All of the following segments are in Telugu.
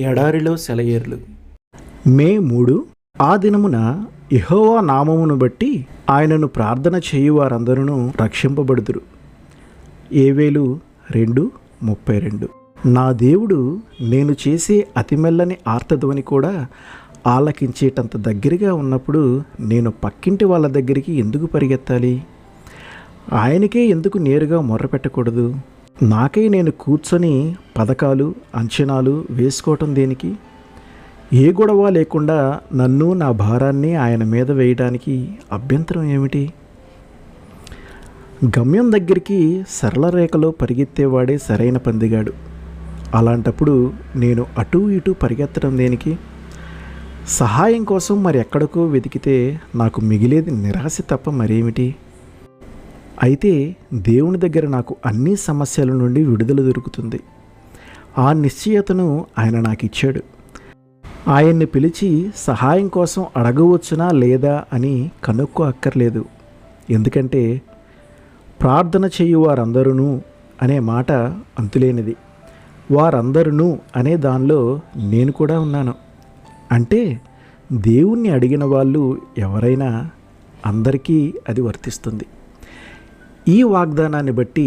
ఎడారిలో సెలయేర్లు. మే 3. ఆ దినమున యెహోవా నామమును బట్టి ఆయనను ప్రార్థన చేయు వారందరూ రక్షింపబడుదురు. ఏవేలు 2:32. నా దేవుడు నేను చేసే అతిమెల్లని ఆర్తధ్వని కూడా ఆలకించేటంత దగ్గరగా ఉన్నప్పుడు నేను పక్కింటి వాళ్ళ దగ్గరికి ఎందుకు పరిగెత్తాలి? ఆయనకే ఎందుకు నేరుగా మొర్రపెట్టకూడదు? నాకై నేను కూర్చొని పథకాలు అంచనాలు వేసుకోవటం దేనికి? ఏ గొడవ లేకుండా నన్ను నా భారాన్ని ఆయన మీద వేయడానికి అభ్యంతరం ఏమిటి? గమ్యం దగ్గరికి సరళ రేఖలో పరిగెత్తేవాడే సరైన పందిగాడు. అలాంటప్పుడు నేను అటూ ఇటూ పరిగెత్తడం దేనికి? సహాయం కోసం మరి ఎక్కడికో వెతికితే నాకు మిగిలేది నిరాశ తప్ప మరేమిటి? అయితే దేవుని దగ్గర నాకు అన్ని సమస్యల నుండి విడుదల దొరుకుతుంది. ఆ నిశ్చయతను ఆయన నాకు ఇచ్చాడు. ఆయన్ని పిలిచి సహాయం కోసం అడగవచ్చునా లేదా అని కనుక్కో అక్కర్లేదు. ఎందుకంటే ప్రార్థన చేయు వారందరూ అనే మాట అంతులేనిది. వారందరూ అనే దానిలో నేను కూడా ఉన్నాను. అంటే దేవుణ్ణి అడిగిన వాళ్ళు ఎవరైనా అందరికీ అది వర్తిస్తుంది. ఈ వాగ్దానాన్ని బట్టి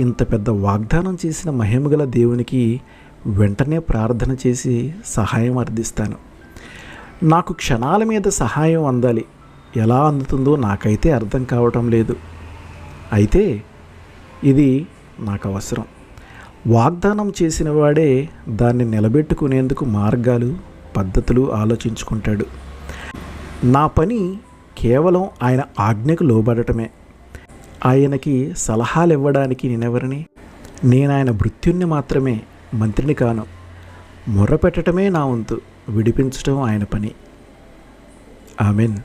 ఇంత పెద్ద వాగ్దానం చేసిన మహిమగల దేవునికి వెంటనే ప్రార్థన చేసి సహాయం అర్థిస్తాను. నాకు క్షణాల మీద సహాయం అందాలి. ఎలా అందుతుందో నాకైతే అర్థం కావటం లేదు. అయితే ఇది నాకు అవసరం. వాగ్దానం చేసిన వాడే దాన్ని నిలబెట్టుకునేందుకు మార్గాలు పద్ధతులు ఆలోచించుకుంటాడు. నా పని కేవలం ఆయన ఆజ్ఞకు లోబడటమే. ఆయనకి సలహాలు ఇవ్వడానికి నేనెవరిని? నేను ఆయన భృత్యుణ్ణి మాత్రమే, మంత్రిని కాను. మొర్రపెట్టడమే నా వంతు, విడిపించటం ఆయన పని. ఆమెన్.